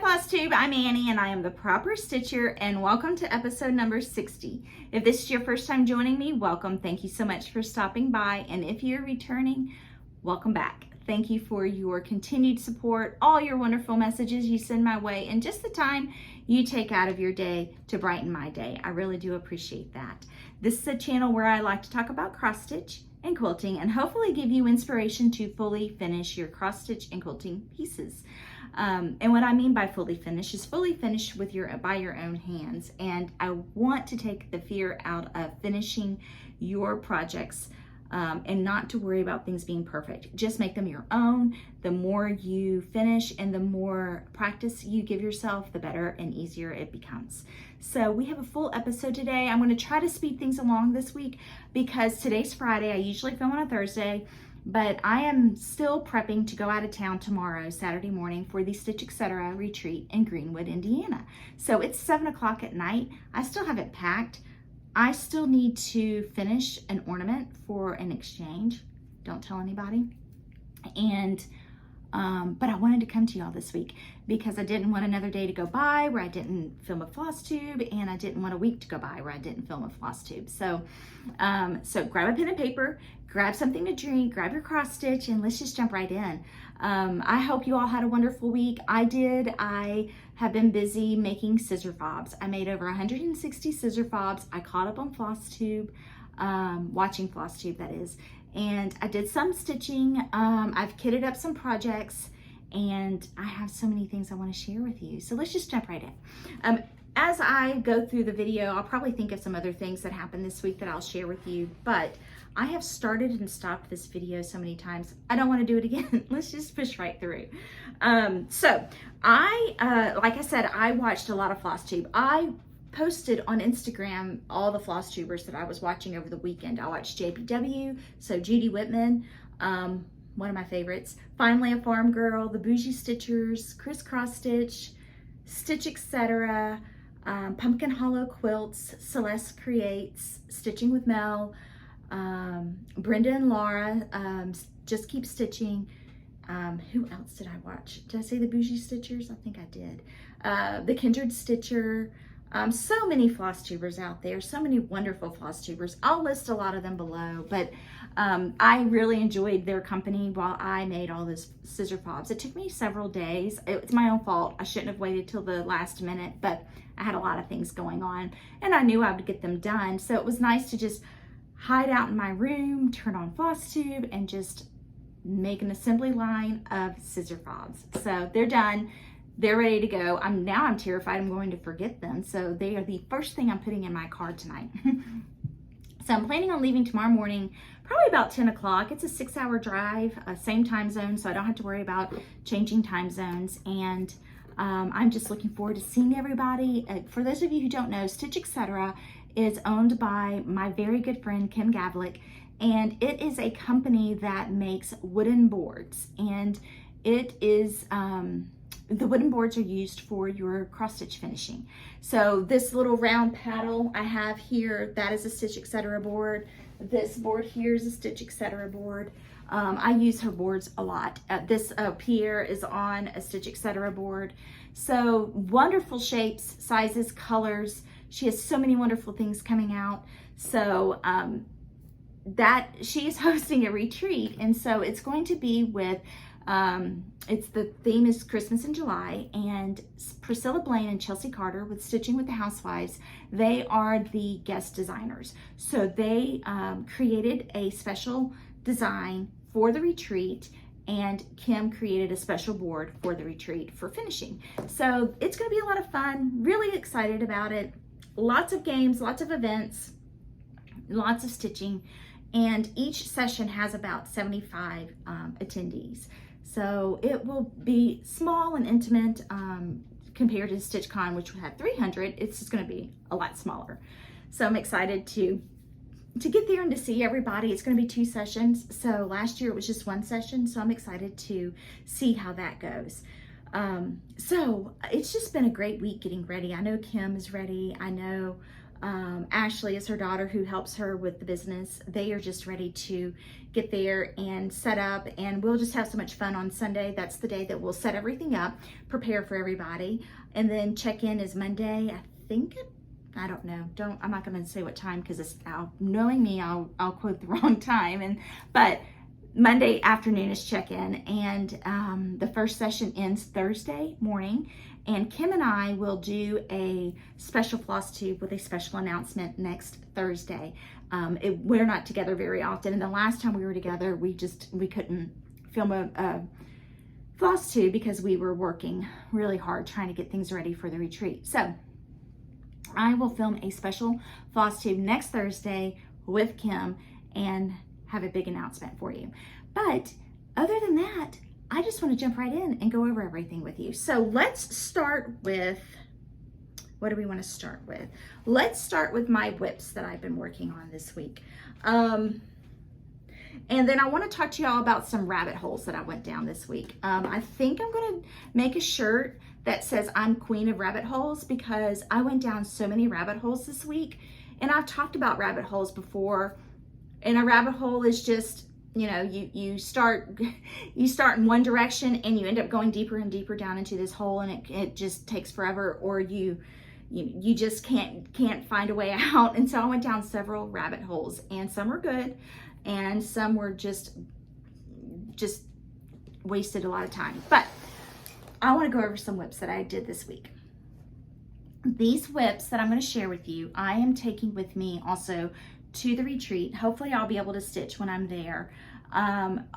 FlossTube, I'm Annie and I am the Proper Stitcher, and welcome to episode number 60. If this is your first time joining me, welcome. Thank you so much for stopping by, and if you're returning, welcome back. Thank you for your continued support, all your wonderful messages you send my way, and just the time you take out of your day to brighten my day. I really do appreciate that. This is a channel where I like to talk about cross stitch and quilting and hopefully give you inspiration to fully finish your cross stitch and quilting pieces. And what I mean by fully finished is fully finished with by your own hands. And I want to take the fear out of finishing your projects and not to worry about things being perfect. Just make them your own. The more you finish and the more practice you give yourself, the better and easier it becomes. So we have a full episode today. I'm going to try to speed things along this week because today's Friday. I usually film on a Thursday, but I am still prepping to go out of town tomorrow, Saturday morning, for the Stitch Etc. retreat in Greenwood, Indiana. So it's 7 o'clock at night. I still have it packed. I still need to finish an ornament for an exchange. Don't tell anybody. And but I wanted to come to y'all this week because I didn't want another day to go by where I didn't film a FlossTube, and I didn't want a week to go by where I didn't film a FlossTube. So, so grab a pen and paper, grab something to drink, grab your cross stitch, and let's just jump right in. I hope you all had a wonderful week. I did. I have been busy making scissor fobs. I made over 160 scissor fobs. I caught up on FlossTube, watching FlossTube, that is. And I did some stitching. I've kitted up some projects, and I have so many things I want to share with you. So let's just jump right in. As I go through the video, I'll probably think of some other things that happened this week that I'll share with you, but I have started and stopped this video so many times. I don't want to do it again. Let's just push right through. So like I said, I watched a lot of FlossTube. I posted on Instagram all the FlossTubers that I was watching over the weekend. I watched JPW, so Judy Whitman, one of my favorites, Finally a Farm Girl, the Bougie Stitchers, Crisscross Stitch, Stitch Etc., Pumpkin Hollow Quilts, Celeste Creates, Stitching with Mel, Brenda and Laura, Just Keep Stitching. Who else did I watch? Did I say the Bougie Stitchers? I think I did. The Kindred Stitcher. So many FlossTubers out there, so many wonderful FlossTubers. I'll list a lot of them below, but I really enjoyed their company while I made all those scissor fobs. It took me several days. It's my own fault. I shouldn't have waited till the last minute, but I had a lot of things going on and I knew I would get them done. So it was nice to just hide out in my room, turn on FlossTube, and just make an assembly line of scissor fobs. So they're done. They're ready to go. Now I'm terrified I'm going to forget them. So they are the first thing I'm putting in my car tonight. So I'm planning on leaving tomorrow morning, probably about 10 o'clock. It's a 6-hour drive, same time zone, so I don't have to worry about changing time zones. And I'm just looking forward to seeing everybody. For those of you who don't know, Stitch Etc. is owned by my very good friend, Kim Gavlik, and it is a company that makes wooden boards. And it is, the wooden boards are used for your cross stitch finishing. So this little round paddle I have here, that is a Stitch Etc. board. This board here is a Stitch Etc. board. I use her boards a lot. This Pierre is on a Stitch Etc. board. So wonderful shapes, sizes, colors. She has so many wonderful things coming out. So that she is hosting a retreat, and so it's going to be with the theme is Christmas in July, and Priscilla Blaine and Chelsea Carter with Stitching with the Housewives, they are the guest designers. So they created a special design for the retreat, and Kim created a special board for the retreat for finishing. So it's going to be a lot of fun. Really excited about it. Lots of games, lots of events, lots of stitching, and each session has about 75 attendees. So it will be small and intimate compared to StitchCon, which had 300. It's just going to be a lot smaller. So I'm excited to get there and to see everybody. It's going to be 2 sessions. So last year it was just 1 session. So I'm excited to see how that goes. So it's just been a great week getting ready. I know Kim is ready. I know Ashley is her daughter who helps her with the business. They are just ready to get there and set up, and we'll just have so much fun on Sunday. That's the day that we'll set everything up, prepare for everybody, and then check-in is Monday. I think I don't know. I'm not going to say what time because knowing me, I'll quote the wrong time. But Monday afternoon is check-in, and the first session ends Thursday morning. And Kim and I will do a special FlossTube with a special announcement next Thursday. We're not together very often, and the last time we were together, we couldn't film a FlossTube because we were working really hard trying to get things ready for the retreat. So I will film a special FlossTube next Thursday with Kim and have a big announcement for you. But other than that, I just want to jump right in and go over everything with you. So let's start with, what do we want to start with? Let's start with my whips that I've been working on this week. And then I want to talk to y'all about some rabbit holes that I went down this week. I think I'm going to make a shirt that says I'm Queen of Rabbit Holes because I went down so many rabbit holes this week. And I've talked about rabbit holes before. And a rabbit hole is just, you know, you start in one direction and you end up going deeper and deeper down into this hole, and it just takes forever, or you just can't find a way out. And so I went down several rabbit holes, and some were good and some were just wasted a lot of time. But I want to go over some whips that I did this week. These whips that I'm going to share with you, I am taking with me also to the retreat. Hopefully I'll be able to stitch when I'm there. On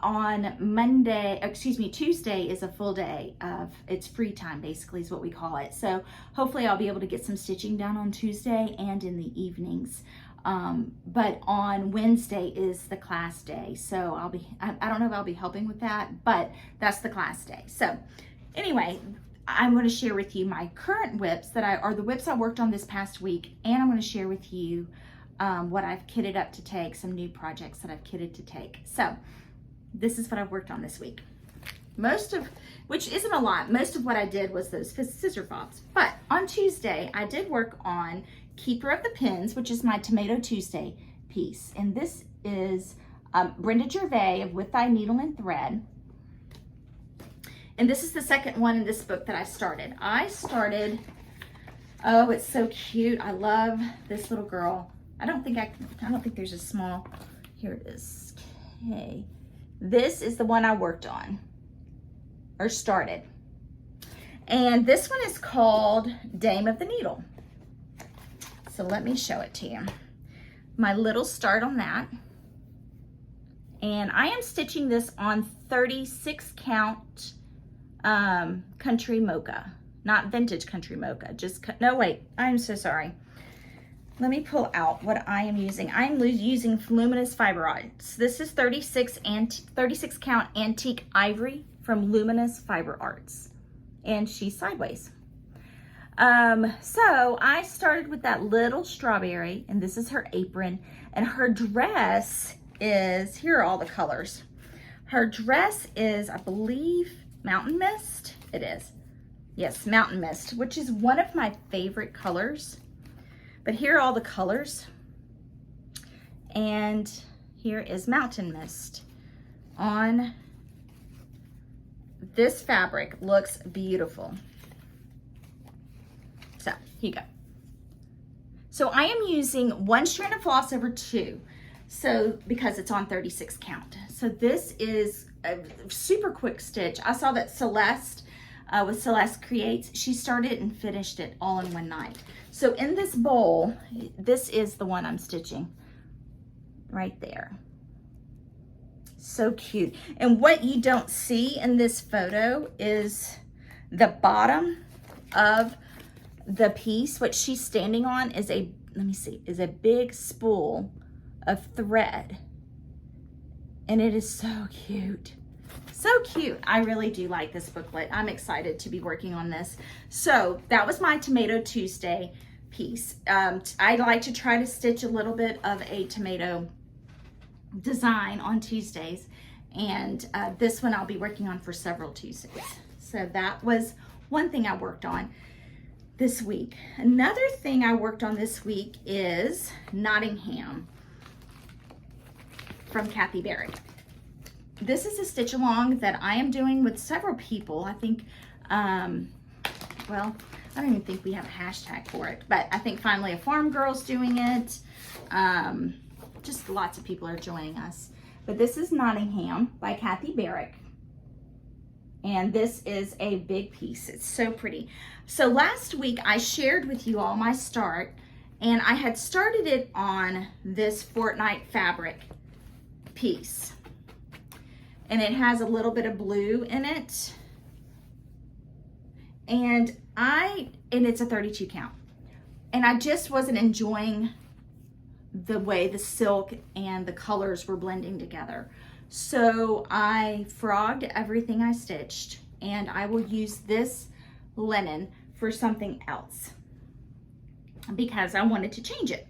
Tuesday is a full day of, it's free time basically is what we call it. So hopefully I'll be able to get some stitching done on Tuesday and in the evenings. But on Wednesday is the class day. So I don't know if I'll be helping with that, but that's the class day. So anyway, I'm going to share with you my current whips that are the whips I worked on this past week, and I'm going to share with you what I've kitted up to take, some new projects that I've kitted to take. So this is what I've worked on this week. Which isn't a lot. Most of what I did was those scissor fobs. But on Tuesday, I did work on Keeper of the Pins, which is my Tomato Tuesday piece. And this is Brenda Gervais of With Thy Needle and Thread. And this is the second one in this book that I started. Oh, it's so cute. I love this little girl. I don't think there's a small, here it is. Okay. This is the one I worked on or started. And this one is called Dame of the Needle. So let me show it to you. My little start on that. And I am stitching this on 36 count country mocha, not vintage country mocha. No, wait, I'm so sorry. Let me pull out what I am using. I'm using Luminous Fiber Arts. This is 36 count antique ivory from Luminous Fiber Arts. And she's sideways. So I started with that little strawberry, and this is her apron. And her dress is, here are all the colors. Her dress is, I believe, Mountain Mist. It is. Yes, Mountain Mist, which is one of my favorite colors. But here are all the colors. And here is Mountain Mist on this fabric. Looks beautiful. So here you go. So I am using 1 strand of floss over 2. So because it's on 36 count. So this is a super quick stitch. I saw that Celeste with Celeste Creates, she started and finished it all in one night. So in this bowl, this is the one I'm stitching right there. So cute. And what you don't see in this photo is the bottom of the piece. What she's standing on is a, is a big spool of thread. And it is so cute. So cute. I really do like this booklet. I'm excited to be working on this. So that was my Tomato Tuesday piece. I like to try to stitch a little bit of a tomato design on Tuesdays. And this one I'll be working on for several Tuesdays. So that was one thing I worked on. this week. Another thing I worked on this week is Nottingham from Kathy Barracks. This is a stitch along that I am doing with several people. I think, well, I don't even think we have a hashtag for it, but I think Finally a Farm Girl's doing it. Just lots of people are joining us. But this is Nottingham by Kathy Barracks. And this is a big piece. It's so pretty. So last week I shared with you all my start, and I had started it on this Fortnite fabric piece. And it has a little bit of blue in it. And it's a 32 count. And I just wasn't enjoying the way the silk and the colors were blending together. So I frogged everything I stitched, and I will use this linen for something else because I wanted to change it.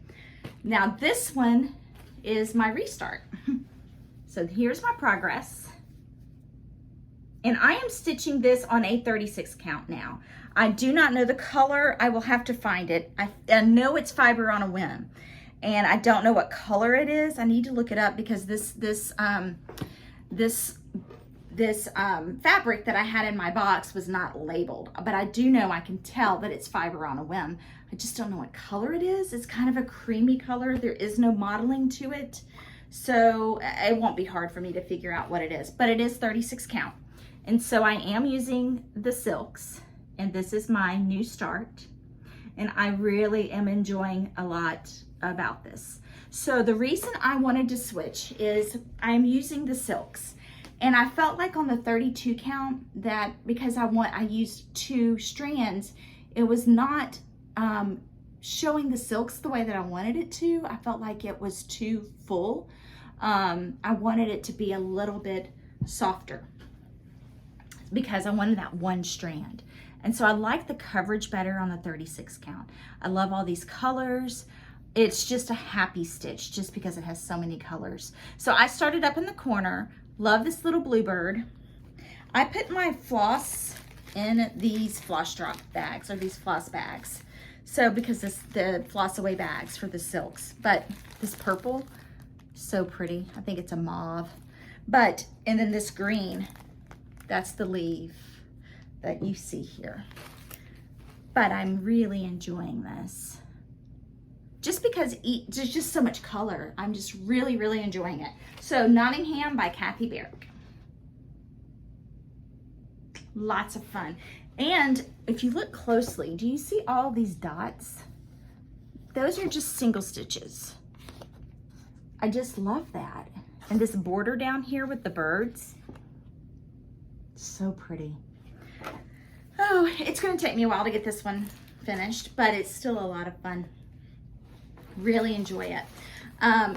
Now this one is my restart. So here's my progress. And I am stitching this on a 36 count now. I do not know the color. I will have to find it. I know it's Fiber on a Whim, and I don't know what color it is. I need to look it up because this fabric that I had in my box was not labeled, but I do know, I can tell that it's Fiber on a Whim. I just don't know what color it is. It's kind of a creamy color. There is no modeling to it, so it won't be hard for me to figure out what it is, but it is 36 count. And so I am using the silks, and this is my new start, and I really am enjoying a lot about this. So the reason I wanted to switch is I'm using the silks, and I felt like on the 32 count that because I used 2 strands, it was not showing the silks the way that I wanted it to. I felt like it was too full. I wanted it to be a little bit softer because I wanted that 1 strand. And so I like the coverage better on the 36 count. I love all these colors. It's just a happy stitch just because it has so many colors. So I started up in the corner. Love this little bluebird. I put my floss in these floss drop bags, or these floss bags. So because the floss away bags for the silks. But this purple, so pretty. I think it's a mauve. But, and then this green, that's the leaf that you see here. But I'm really enjoying this. Just because there's just so much color. I'm just really, really enjoying it. So Nottingham by Kathy Barracks. Lots of fun. And if you look closely, do you see all these dots? Those are just single stitches. I just love that. And this border down here with the birds, so pretty. Oh, it's gonna take me a while to get this one finished, but it's still a lot of fun. Really enjoy it.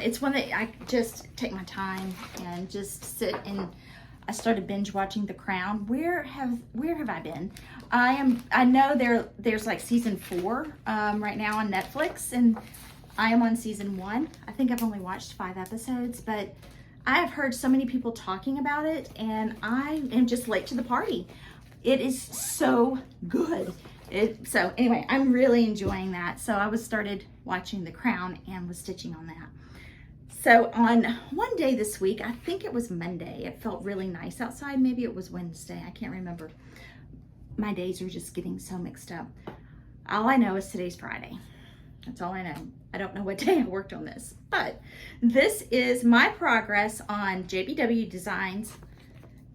It's one that I just take my time and just sit and I started binge watching The Crown. Where have I been? I know there's like season 4 right now on Netflix, and I am on season 1. I think I've only watched 5 episodes, but I have heard so many people talking about it, and I am just late to the party. It is so good. So anyway, I'm really enjoying that. So I started watching The Crown and was stitching on that. So on one day this week, I think it was Monday, it felt really nice outside. Maybe it was Wednesday, I can't remember. My days are just getting so mixed up. All I know is today's Friday. That's all I know. I don't know what day I worked on this, but this is my progress on JBW Designs,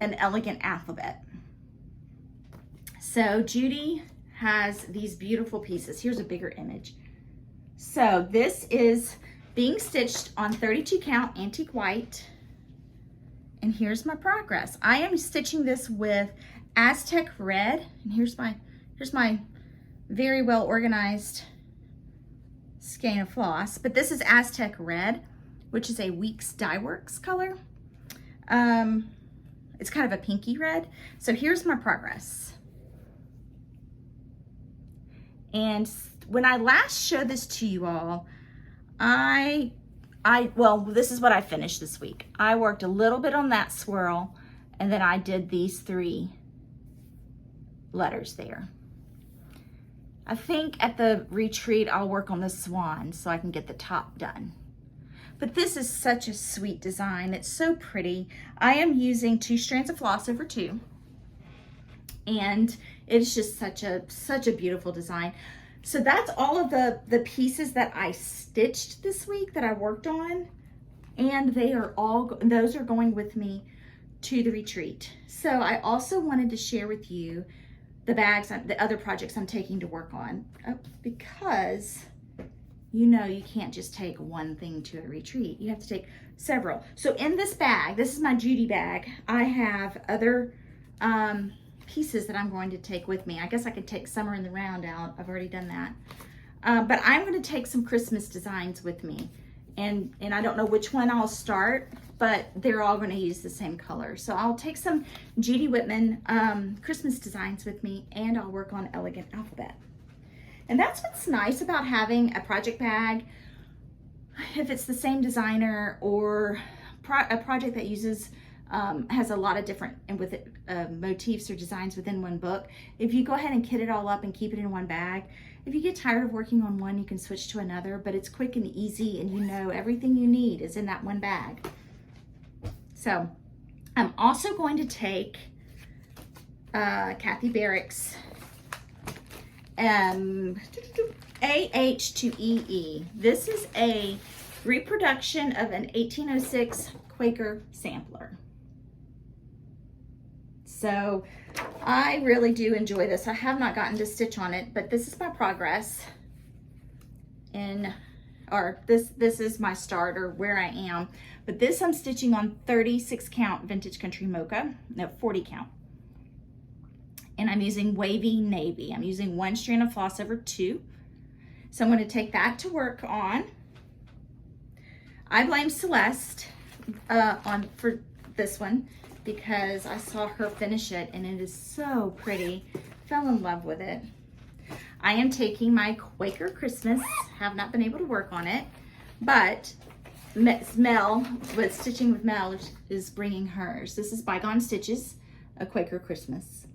An Elegant Alphabet. So Judy has these beautiful pieces. Here's a bigger image. So this is being stitched on 32 count antique white. And here's my progress. I am stitching this with Aztec red. And here's my very well organized skein of floss. But this is Aztec red, which is a Weeks Dye Works color. It's kind of a pinky red. So here's my progress. And when I last showed this to you all, well, this is what I finished this week. I worked a little bit on that swirl, and then I did these 3 letters there. I think at the retreat, I'll work on the swan so I can get the top done. But this is such a sweet design. It's so pretty. I am using 2 strands of floss over 2. And it's just such a beautiful design. So that's all of the pieces that I stitched this week that I worked on. And those are going with me to the retreat. So I also wanted to share with you the bags, the other projects I'm taking to work on, because you know you can't just take one thing to a retreat. You have to take several. So in this bag, this is my Judy bag, I have other pieces that I'm going to take with me. I guess I could take Summer in the Round out. I've already done that. But I'm going to take some Christmas designs with me. And I don't know which one I'll start, but they're all going to use the same color. So I'll take some Judy Whitman Christmas designs with me, and I'll work on Elegant Alphabet. And that's what's nice about having a project bag. If it's the same designer or a project that uses has a lot of different motifs or designs within one book, if you go ahead and kit it all up and keep it in one bag, if you get tired of working on one, you can switch to another, but it's quick and easy, and you know everything you need is in that one bag. So I'm also going to take Kathy Barracks AH to EE. This is a reproduction of an 1806 Quaker sampler. So I really do enjoy this. I have not gotten to stitch on it, but this is my progress this is my start, or where I am. But this I'm stitching on 36 count Vintage Country Mocha, no, 40 count. And I'm using Wavy Navy. I'm using 1 strand of floss over 2. So I'm going to take that to work on. I blame Celeste for this one, because I saw her finish it and it is so pretty. Fell in love with it. I am taking my Quaker Christmas, have not been able to work on it, but Mel, with Stitching with Mel, is bringing hers. This is Bygone Stitches, a Quaker Christmas.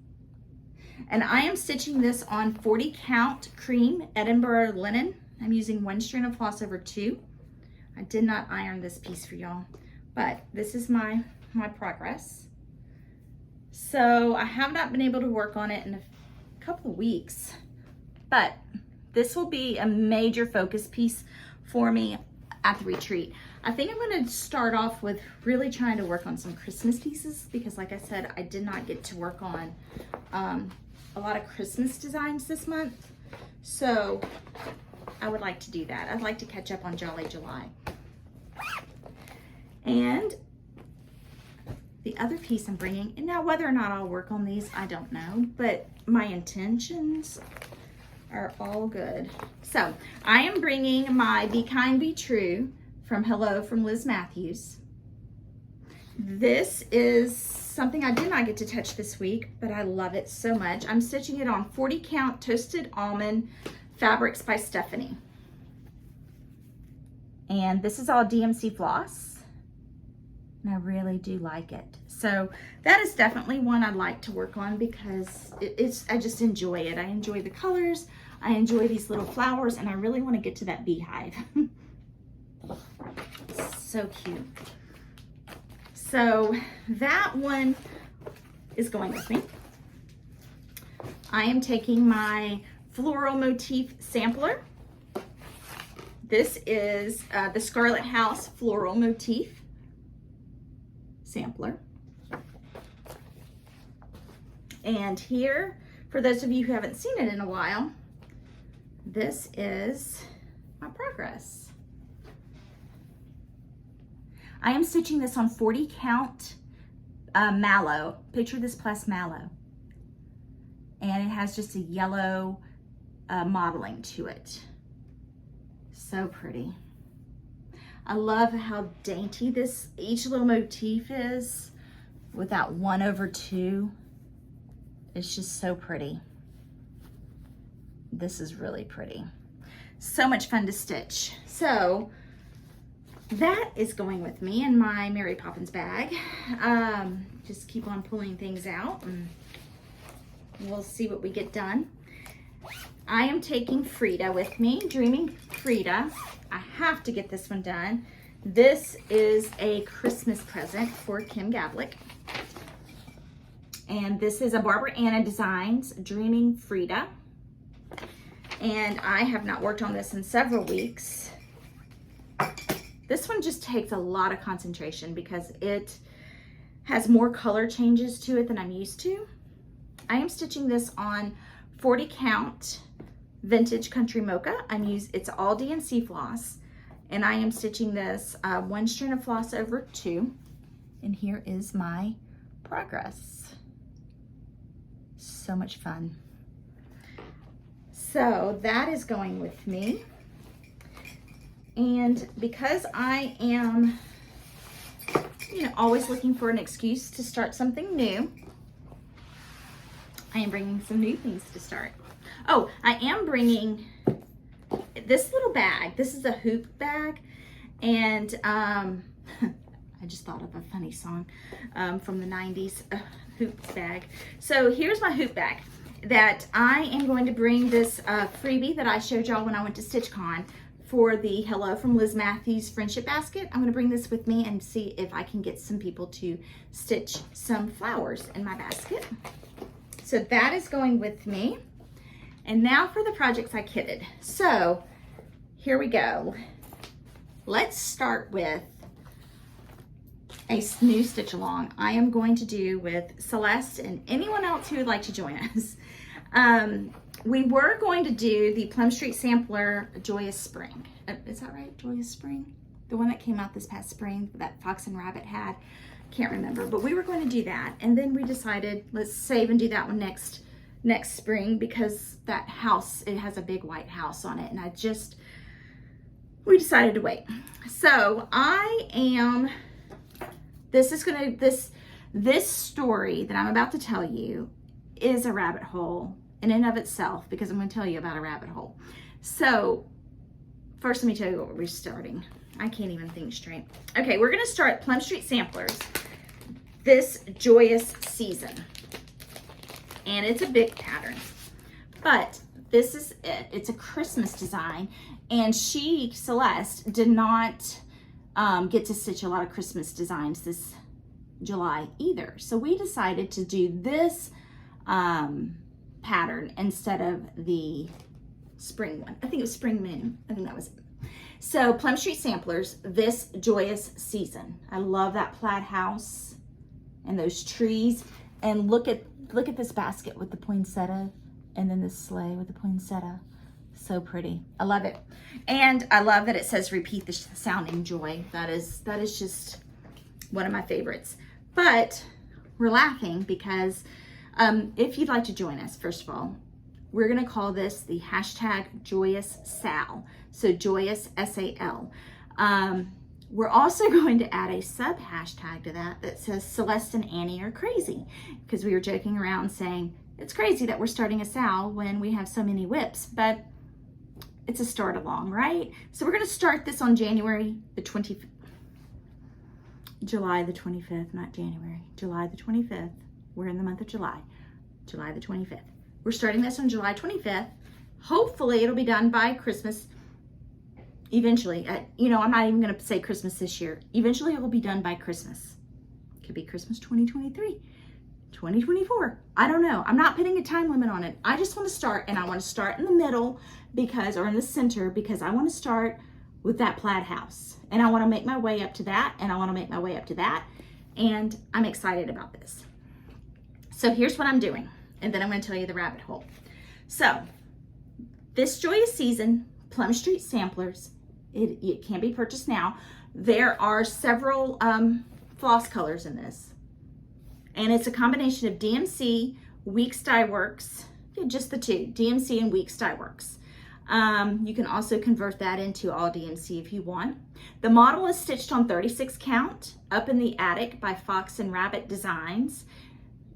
And I am stitching this on 40 count cream Edinburgh linen. I'm using 1 strand of floss over 2. I did not iron this piece for y'all, but this is my progress. So I have not been able to work on it in a couple of weeks, but this will be a major focus piece for me at the retreat. I think I'm going to start off with really trying to work on some Christmas pieces, because like I said, I did not get to work on a lot of Christmas designs this month. So I would like to do that. I'd like to catch up on Jolly July. And the other piece I'm bringing, and now whether or not I'll work on these, I don't know, but my intentions are all good. So I am bringing my Be Kind, Be True from Hello from Liz Matthews. This is something I did not get to touch this week, but I love it so much. I'm stitching it on 40 count Toasted Almond Fabrics by Stephanie. And this is all DMC floss, and I really do like it. So that is definitely one I'd like to work on, because I just enjoy it. I enjoy the colors, I enjoy these little flowers, and I really want to get to that beehive. So cute. So that one is going with me. I am taking my floral motif sampler. This is the Scarlet House floral motif sampler. And here, for those of you who haven't seen it in a while, this is my progress. I am stitching this on 40 count mallow. Picture this plus mallow. And it has just a yellow modeling to it. So pretty. I love how dainty each little motif is with that 1/2. It's just so pretty. This is really pretty. So much fun to stitch. So that is going with me in my Mary Poppins bag. Just keep on pulling things out and we'll see what we get done. I am taking Frida with me, Dreaming Frida. I have to get this one done. This is a Christmas present for Kim Gavlik. And this is a Barbara Anna Designs, Dreaming Frida. And I have not worked on this in several weeks. This one just takes a lot of concentration because it has more color changes to it than I'm used to. I am stitching this on 40 count vintage country mocha. It's all DNC floss, and I am stitching this 1 strand of floss over 2. And here is my progress. So much fun. So that is going with me. And because I am, always looking for an excuse to start something new, I am bringing some new things to start. Oh, I am bringing this little bag. This is a hoop bag. And I just thought of a funny song from the 90s, hoop bag. So here's my hoop bag that I am going to bring this freebie that I showed y'all when I went to StitchCon for the Hello from Liz Matthews Friendship Basket. I'm gonna bring this with me and see if I can get some people to stitch some flowers in my basket. So that is going with me. And now for the projects I kitted. So here we go. Let's start with a new stitch along I am going to do with Celeste and anyone else who would like to join us. We were going to do the Plum Street Sampler Joyous Spring. Is that right? Joyous Spring? The one that came out this past spring that Fox and Rabbit had. Can't remember, but we were going to do that. And then we decided, let's save and do that one next spring, because that house, it has a big white house on it. And we decided to wait. So this story that I'm about to tell you is a rabbit hole in and of itself, because I'm going to tell you about a rabbit hole. So first, let me tell you what we're starting. I can't even think straight. Okay, we're going to start Plum Street Samplers this Joyous season. And it's a big pattern. But this is it. It's a Christmas design. And Celeste, did not get to stitch a lot of Christmas designs this July either. So we decided to do this pattern instead of the spring one. I think it was Spring Moon. I think that was it. So Plum Street Samplers, this Joyous season. I love that plaid house and those trees. And look at this basket with the poinsettia, and then this sleigh with the poinsettia. So pretty. I love it. And I love that it says repeat the sound in joy. That is just one of my favorites. But we're laughing because if you'd like to join us, first of all, we're going to call this the hashtag Joyous Sal. So Joyous SAL. We're also going to add a sub hashtag to that says Celeste and Annie are crazy, because we were joking around saying it's crazy that we're starting a Sal when we have so many whips, but it's a start along, right? So we're going to start this on July the 25th, not January, July the 25th. We're in the month of July the 25th. We're starting this on July 25th. Hopefully it'll be done by Christmas. Eventually, I'm not even going to say Christmas this year. Eventually it will be done by Christmas. It could be Christmas 2023, 2024. I don't know. I'm not putting a time limit on it. I just want to start, and I want to start in the middle or in the center, because I want to start with that plaid house. And I want to make my way up to that, and I want to make my way up to that. And I'm excited about this. So here's what I'm doing. And then I'm going to tell you the rabbit hole. So this Joyous season, Plum Street Samplers, it can be purchased now. There are several floss colors in this. And it's a combination of DMC, Weeks Dye Works, just the two, DMC and Weeks Dye Works. You can also convert that into all DMC if you want. The model is stitched on 36 count, Up in the Attic by Fox and Rabbit Designs,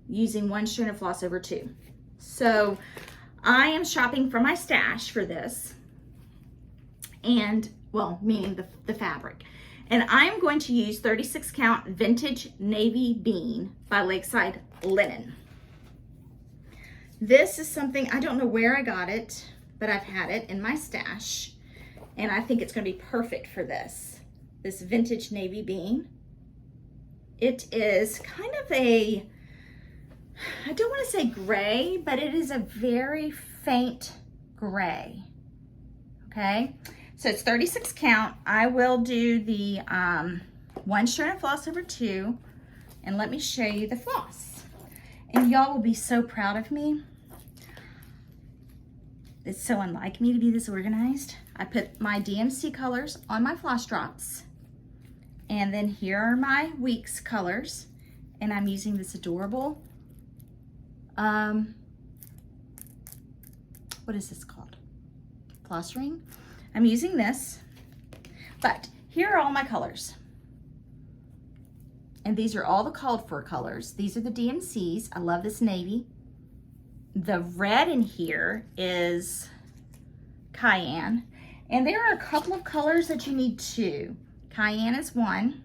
using 1 strand of floss over 2. So I am shopping for my stash for this, and meaning the fabric. And I'm going to use 36 count Vintage Navy Bean by Lakeside Linen. This is something, I don't know where I got it. but I've had it in my stash, and I think it's going to be perfect for this vintage navy bean. It is kind of a, I don't want to say gray, but it is a very faint gray. Okay, so it's 36 count. I will do the 1 strand of floss over 2, and let me show you the floss. And y'all will be so proud of me. It's so unlike me to be this organized. I put my DMC colors on my floss drops. And then here are my weeks colors. And I'm using this adorable, what is this called? Floss ring. I'm using this, but here are all my colors. And these are all the called for colors. These are the DMCs. I love this navy. The red in here is cayenne. And there are a couple of colors that you need too. Cayenne is one.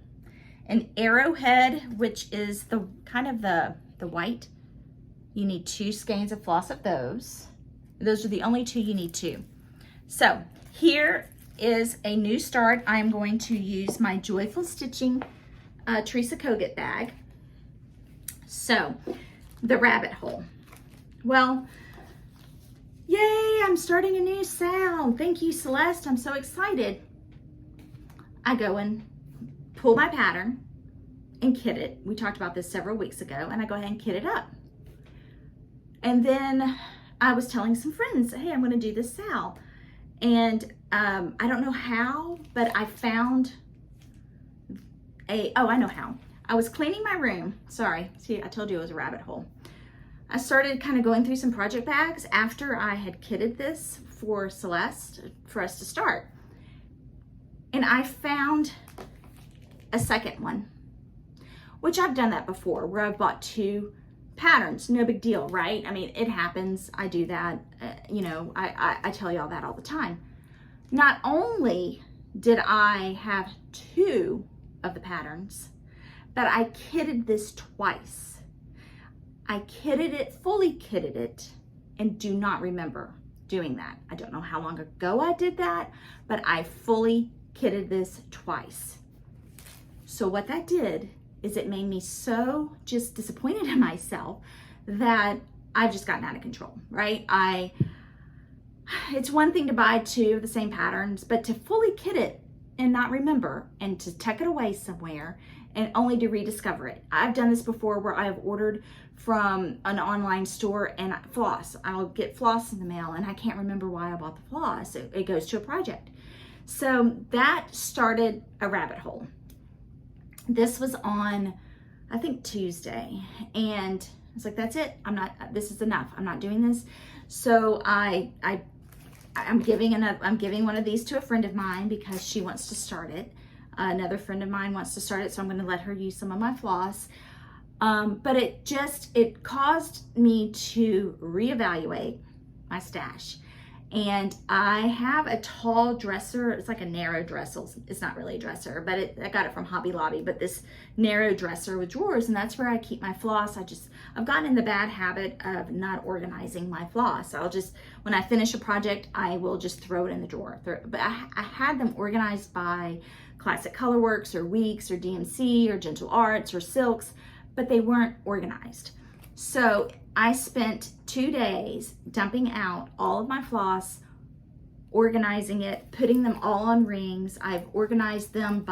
An arrowhead, which is the kind of the white. You need 2 skeins of floss of those. Those are the only 2 you need to. So here is a new start. I'm going to use my Joyful Stitching Teresa Kogut bag. So the rabbit hole. Well, yay, I'm starting a new sal. Thank you, Celeste. I'm so excited. I go and pull my pattern and kit it. We talked about this several weeks ago, and I go ahead and kit it up. And then I was telling some friends, hey, I'm going to do this sal. And I don't know how, but I found I know how. I was cleaning my room. Sorry, see, I told you it was a rabbit hole. I started kind of going through some project bags after I had kitted this for Celeste for us to start. And I found a second one, which I've done that before, where I've bought 2 patterns. No big deal, right? I mean, it happens. I do that. You know, I tell y'all that all the time. Not only did I have 2 of the patterns, but I kitted this twice. I kitted it, fully kitted it, and do not remember doing that. I don't know how long ago I did that, but I fully kitted this twice. So what that did is it made me so just disappointed in myself that I've just gotten out of control, right? It's one thing to buy 2 of the same patterns, but to fully kit it and not remember, and to tuck it away somewhere and only to rediscover it. I've done this before where I've ordered from an online store and floss. I'll get floss in the mail and I can't remember why I bought the floss. It goes to a project. So that started a rabbit hole. This was on, I think, Tuesday, and I was like, that's it. This is enough. I'm not doing this. So I'm giving one of these to a friend of mine because she wants to start it. Another friend of mine wants to start it, so I'm going to let her use some of my floss. But it caused me to reevaluate my stash. And I have a tall dresser. It's like a narrow dresser. It's not really a dresser, but I got it from Hobby Lobby, but this narrow dresser with drawers, and that's where I keep my floss. I've gotten in the bad habit of not organizing my floss. When I finish a project, I will just throw it in the drawer. But I had them organized by Classic Colorworks or Weeks or DMC or Gentle Arts or Silks, but they weren't organized. So I spent 2 days dumping out all of my floss, organizing it, putting them all on rings. I've organized them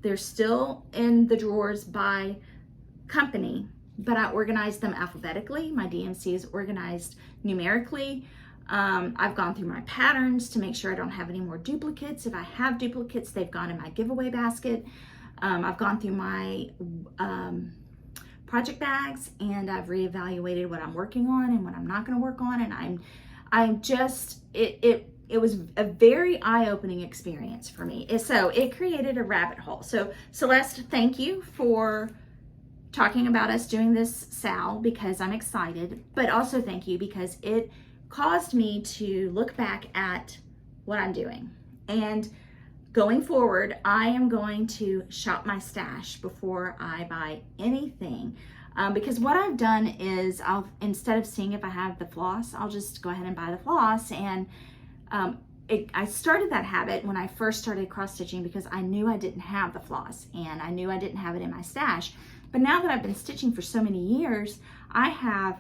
they're still in the drawers by company, but I organized them alphabetically. My DMC is organized numerically. I've gone through my patterns to make sure I don't have any more duplicates. If I have duplicates, they've gone in my giveaway basket. I've gone through my project bags, and I've reevaluated what I'm working on and what I'm not going to work on, and it was a very eye-opening experience for me. So it created a rabbit hole. So Celeste, thank you for talking about us doing this sal, because I'm excited, but also thank you because it caused me to look back at what I'm doing. And going forward, I am going to shop my stash before I buy anything. because what I've done is instead of seeing if I have the floss, I'll just go ahead and buy the floss. And I started that habit when I first started cross stitching because I knew I didn't have the floss and I knew I didn't have it in my stash. But now that I've been stitching for so many years, I have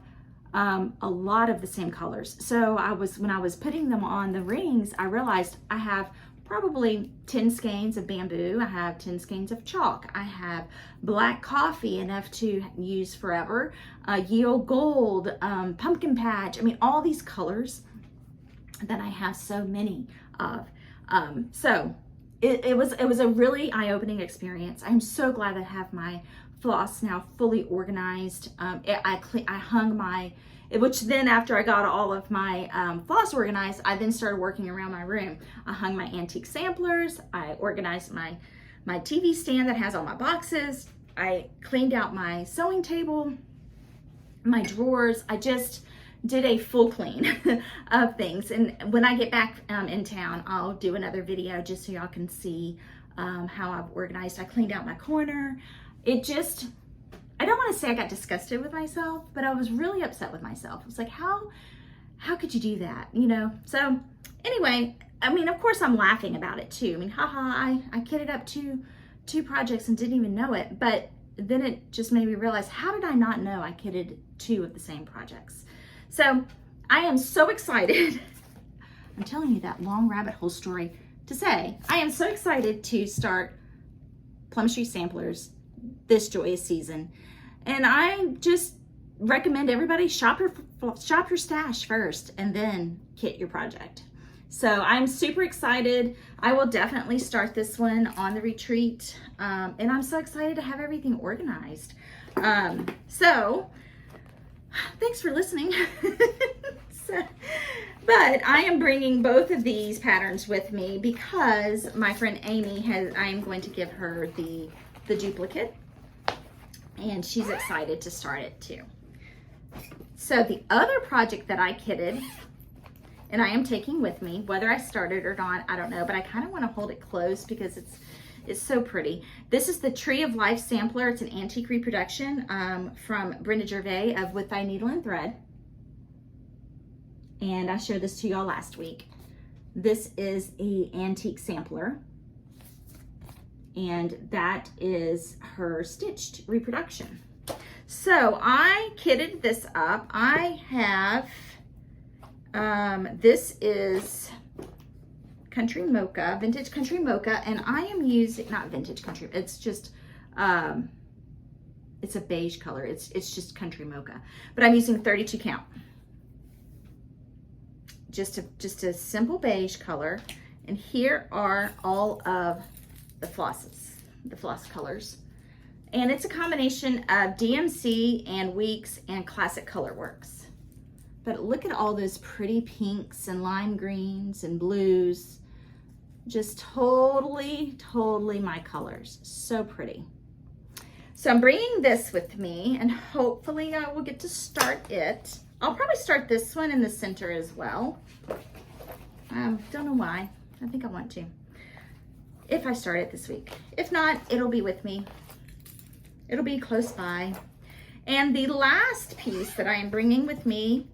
a lot of the same colors. So when I was putting them on the rings, I realized I have probably 10 skeins of bamboo. I have 10 skeins of chalk. I have black coffee, enough to use forever. Yield gold, pumpkin patch. I mean, all these colors that I have so many of. So it was a really eye-opening experience. I'm so glad that I have my floss now fully organized. I hung my, which then after I got all of my floss organized, I then started working around my room. I hung my antique samplers. I organized my TV stand that has all my boxes. I cleaned out my sewing table, my drawers. I just did a full clean of things. And when I get back in town, I'll do another video just so y'all can see how I've organized. I cleaned out my corner. It just, I don't want to say I got disgusted with myself, but I was really upset with myself. I was like, how could you do that? You know? So anyway, I mean, of course I'm laughing about it too. I mean, haha, I kitted up two projects and didn't even know it. But then it just made me realize, how did I not know I kitted 2 of the same projects? So I am so excited. I'm telling you that long rabbit hole story to say, I am so excited to start Plum Samplers this Joyous season. And I just recommend everybody shop your stash first and then kit your project. So I'm super excited. I will definitely start this one on the retreat. And I'm so excited to have everything organized. So thanks for listening. But I am bringing both of these patterns with me because my friend Amy I am going to give her the duplicate, and she's excited to start it too. So the other project that I kitted, and I am taking with me, whether I start it or not, I don't know, but I kind of want to hold it close because it's so pretty. This is the Tree of Life sampler. It's an antique reproduction from Brenda Gervais of With Thy Needle and Thread. And I showed this to y'all last week. This is an antique sampler. And that is her stitched reproduction. So I kitted this up. I have, this is Country Mocha, Vintage Country Mocha, and I am using, not Vintage Country, it's just, it's a beige color. It's just Country Mocha, but I'm using 32 count. Just a simple beige color. And here are all of the flosses, the floss colors. And it's a combination of DMC and Weeks and Classic Color Works. But look at all those pretty pinks and lime greens and blues. Just totally my colors. So pretty. So I'm bringing this with me, and hopefully I will get to start it. I'll probably start this one in the center as well. Don't know why. I think I want to. If I start it this week. If not, it'll be with me. It'll be close by. And the last piece that I am bringing with me,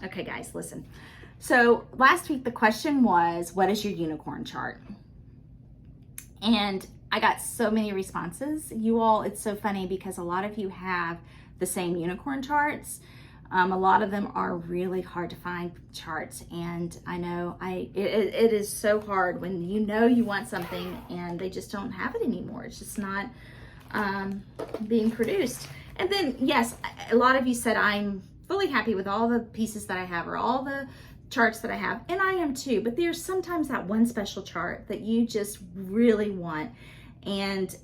okay guys, listen. So last week the question was, what is your unicorn chart? And I got so many responses. You all, it's so funny because a lot of you have the same unicorn charts. A lot of them are really hard to find charts, and I know it is so hard when you know you want something and they just don't have it anymore. It's just not being produced. And then yes, a lot of you said I'm fully happy with all the pieces that I have or all the charts that I have, and I am too, but there's sometimes that one special chart that you just really want, and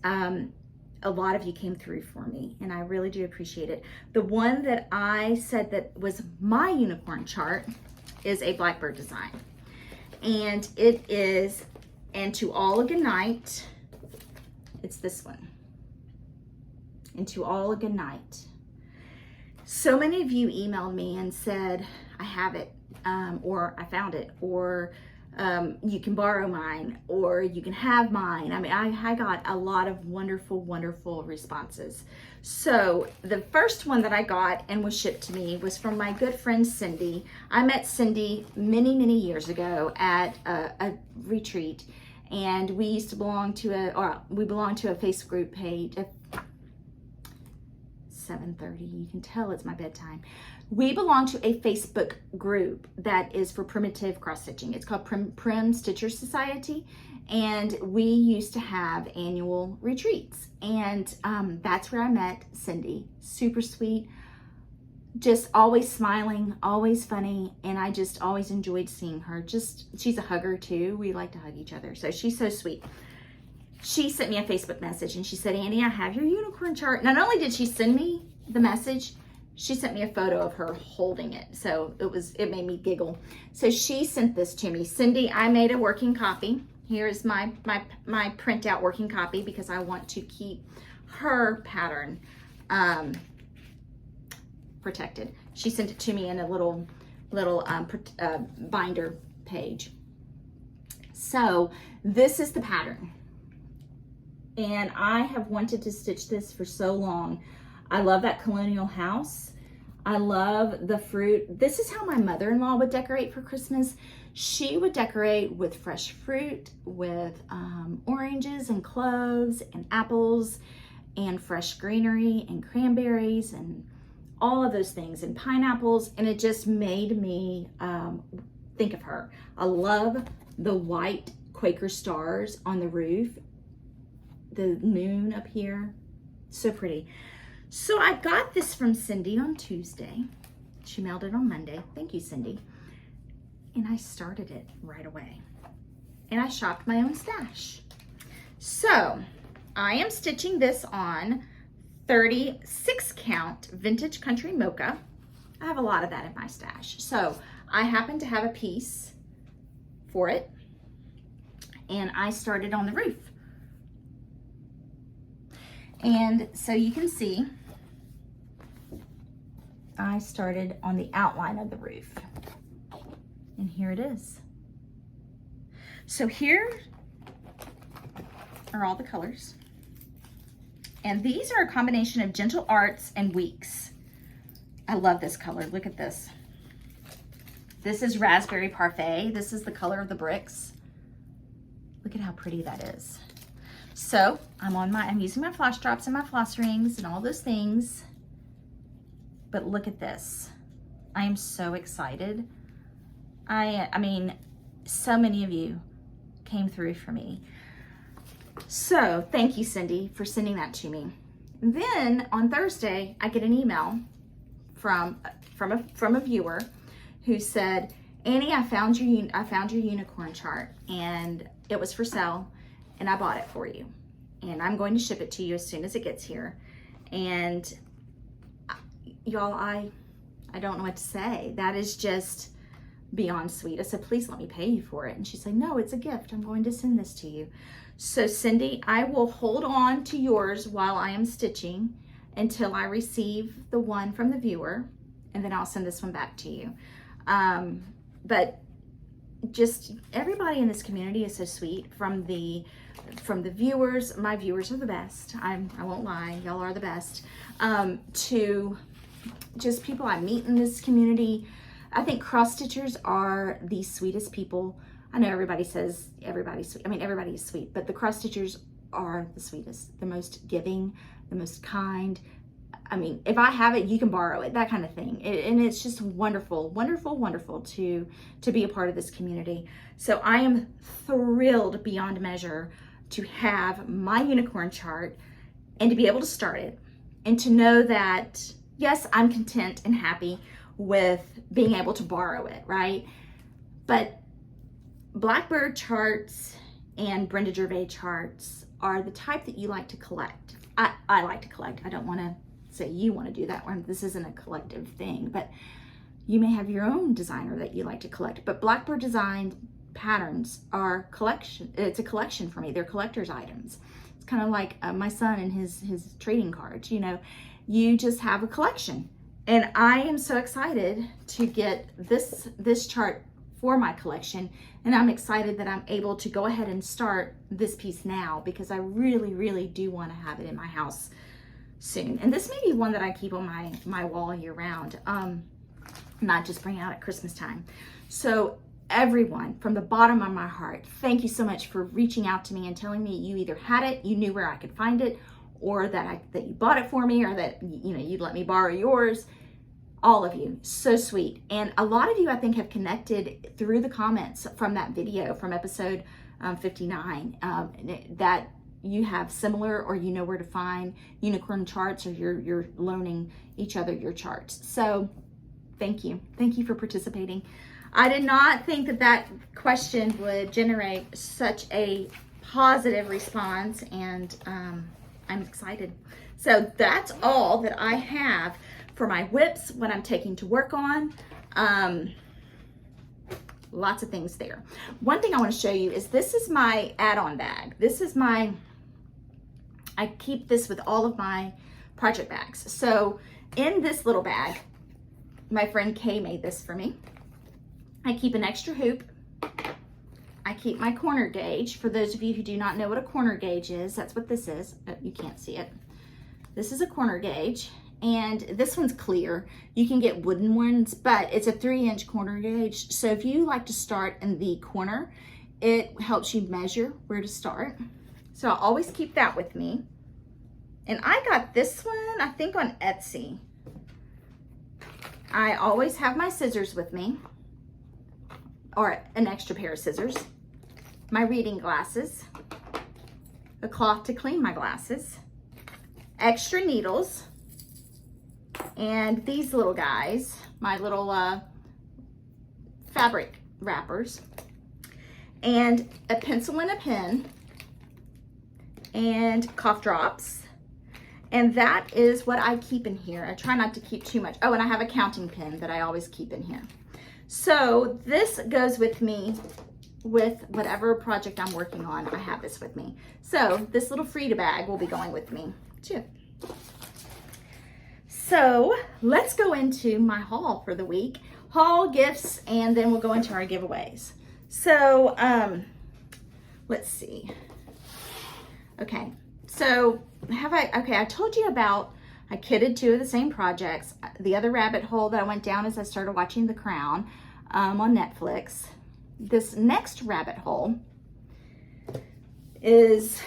a lot of you came through for me, and I really do appreciate it. The one that I said that was my unicorn chart is a Blackbird design, and it is And To All a Good Night. It's this one. And To All a Good Night. So many of you emailed me and said, I have it, or I found it, or you can borrow mine, or you can have mine. I mean, I got a lot of wonderful, wonderful responses. So the first one that I got and was shipped to me was from my good friend Cindy. I met Cindy many, many years ago at a retreat, and we used to belong to we belong to a Facebook group page. 7:30, you can tell it's my bedtime. We belong to a Facebook group that is for primitive cross stitching. It's called Prim Stitcher Society, and we used to have annual retreats, and that's where I met Cindy. Super sweet, just always smiling, always funny, and I just always enjoyed seeing her. She's a hugger too. We like to hug each other, so she's so sweet. She sent me a Facebook message and she said, Annie, I have your unicorn chart. Not only did she send me the message, she sent me a photo of her holding it. So it made me giggle. So she sent this to me. Cindy, I made a working copy. Here is my printout working copy because I want to keep her pattern protected. She sent it to me in a little binder page. So this is the pattern. And I have wanted to stitch this for so long. I love that colonial house. I love the fruit. This is how my mother-in-law would decorate for Christmas. She would decorate with fresh fruit, with oranges and cloves and apples and fresh greenery and cranberries and all of those things, and pineapples, and it just made me think of her. I love the white Quaker stars on the roof, the moon up here, so pretty. So I got this from Cindy on Tuesday. She mailed it on Monday. Thank you, Cindy. And I started it right away. And I shopped my own stash. So I am stitching this on 36 count vintage country mocha. I have a lot of that in my stash. So I happen to have a piece for it, and I started on the roof. And so you can see, I started on the outline of the roof. And here it is. So here are all the colors. And these are a combination of Gentle Arts and Weeks. I love this color. Look at this. This is Raspberry Parfait. This is the color of the bricks. Look at how pretty that is. So I'm using my floss drops and my floss rings and all those things. But look at this. I am so excited. I mean, so many of you came through for me. So thank you, Cindy, for sending that to me. And then on Thursday, I get an email from a viewer who said, Annie, I found your unicorn chart, and it was for sale, and I bought it for you, and I'm going to ship it to you as soon as it gets here. And y'all, I don't know what to say. That is just beyond sweet. I said, please let me pay you for it. And she said, no, it's a gift. I'm going to send this to you. So Cindy, I will hold on to yours while I am stitching until I receive the one from the viewer, and then I'll send this one back to you. But just everybody in this community is so sweet. From the viewers, my viewers are the best. I won't lie, y'all are the best. To just people I meet in this community. I think cross stitchers are the sweetest people. I know everybody says everybody's sweet. I mean, everybody is sweet, but the cross stitchers are the sweetest, the most giving, the most kind. I mean, if I have it, you can borrow it, that kind of thing. And it's just wonderful, wonderful, wonderful to be a part of this community. So I am thrilled beyond measure to have my unicorn chart and to be able to start it, and to know that, yes, I'm content and happy with being able to borrow it, right? But Blackbird charts and Brenda Gervais charts are the type that you like to collect. I like to collect. I don't want to say you want to do that one. This isn't a collective thing, but you may have your own designer that you like to collect. But Blackbird designed patterns are collection. It's a collection for me. They're collector's items. It's kind of like my son and his trading cards. You know, you just have a collection. And I am so excited to get this chart for my collection, and I'm excited that I'm able to go ahead and start this piece now because I really, really do want to have it in my house soon. And this may be one that I keep on my wall year round, not just bring out at Christmas time. So everyone, from the bottom of my heart, thank you so much for reaching out to me and telling me you either had it, you knew where I could find it, or that you bought it for me, or that you'd let me borrow yours. All of you, so sweet. And a lot of you, I think, have connected through the comments from that video from episode 59 that you have similar, or you know where to find unicorn charts, or you're loaning each other your charts. So thank you for participating. I did not think that question would generate such a positive response, and I'm excited. So that's all that I have for my whips, what I'm taking to work on. Lots of things there. One thing I want to show you is this is my add-on bag. This is I keep this with all of my project bags. So in this little bag, my friend Kay made this for me. I keep an extra hoop. I keep my corner gauge. For those of you who do not know what a corner gauge is, that's what this is. You can't see it. This is a corner gauge, and this one's clear. You can get wooden ones, but it's a 3-inch corner gauge. So if you like to start in the corner, it helps you measure where to start. So I always keep that with me. And I got this one, I think, on Etsy. I always have my scissors with me, or an extra pair of scissors, my reading glasses, a cloth to clean my glasses, extra needles, and these little guys, my little fabric wrappers, and a pencil and a pen, and cough drops. And that is what I keep in here. I try not to keep too much. Oh, and I have a counting pen that I always keep in here. So this goes with me with whatever project I'm working on. I have this with me. So this little Frida bag will be going with me too. So let's go into my haul for the week. Haul, gifts, and then we'll go into our giveaways. So let's see. Okay, so I told you about, I kitted 2 of the same projects. The other rabbit hole that I went down is I started watching The Crown on Netflix. This next rabbit hole is,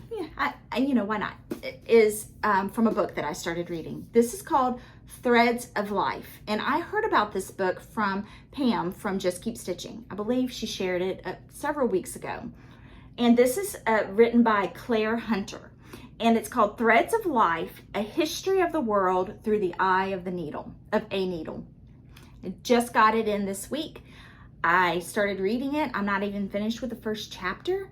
why not? It is from a book that I started reading. This is called Threads of Life. And I heard about this book from Pam from Just Keep Stitching. I believe she shared it several weeks ago. And this is written by Claire Hunter. And it's called Threads of Life, A History of the World Through the Eye of a Needle. I just got it in this week. I started reading it. I'm not even finished with the first chapter.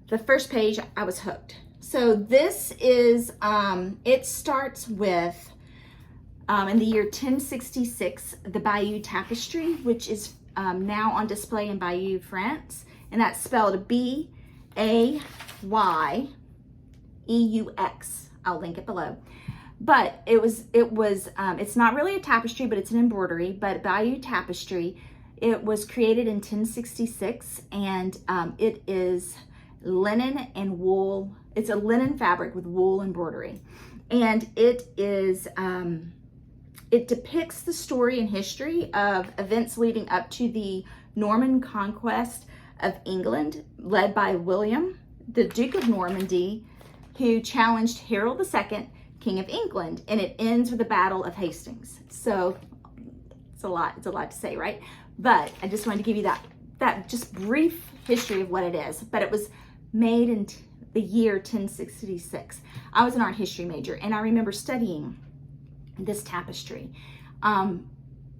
The first page, I was hooked. So this is, it starts with, in the year 1066, the Bayeux Tapestry, which is now on display in Bayeux, France. And that's spelled B-A-Y-E-U-X. I'll link it below. But it's not really a tapestry, but it's an embroidery. But Bayeux Tapestry, it was created in 1066, and it is linen and wool. It's a linen fabric with wool embroidery. And it is, it depicts the story and history of events leading up to the Norman conquest of England, led by William, the Duke of Normandy, who challenged Harold II, King of England, and it ends with the Battle of Hastings. So it's a lot to say, right? But I just wanted to give you that just brief history of what it is. But it was made in the year 1066. I was an art history major, and I remember studying this tapestry.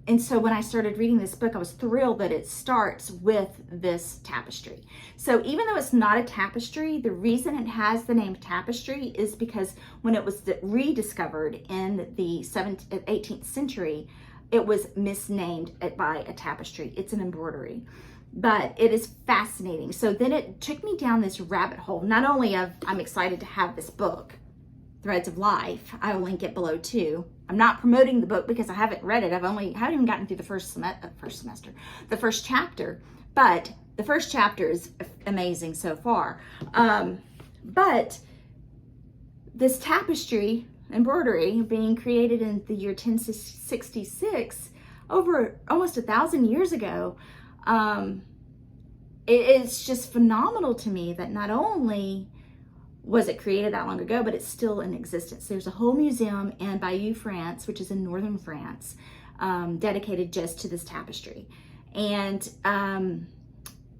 And so when I started reading this book, I was thrilled that it starts with this tapestry. So even though it's not a tapestry, the reason it has the name tapestry is because when it was rediscovered in the 18th century, it was misnamed by a tapestry. It's an embroidery, but it is fascinating. So then it took me down this rabbit hole. Not only I'm excited to have this book Threads of Life. I will link it below too. I'm not promoting the book because I haven't read it. I haven't even gotten through the first chapter, but the first chapter is amazing so far. But this tapestry embroidery being created in the year 1066, over almost 1,000 years ago, it's just phenomenal to me that not only was it created that long ago, but it's still in existence. There's a whole museum in Bayeux, France, which is in northern France, dedicated just to this tapestry. And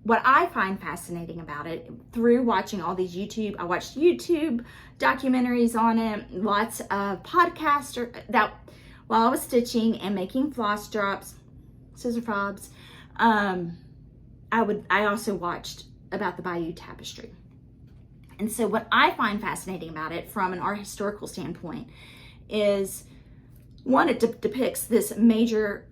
what I find fascinating about it, through watching all these I watched YouTube documentaries on it, lots of podcasts that while I was stitching and making floss drops, scissor fobs, I also watched about the Bayeux Tapestry. And so what I find fascinating about it from an art historical standpoint is, one, it depicts this major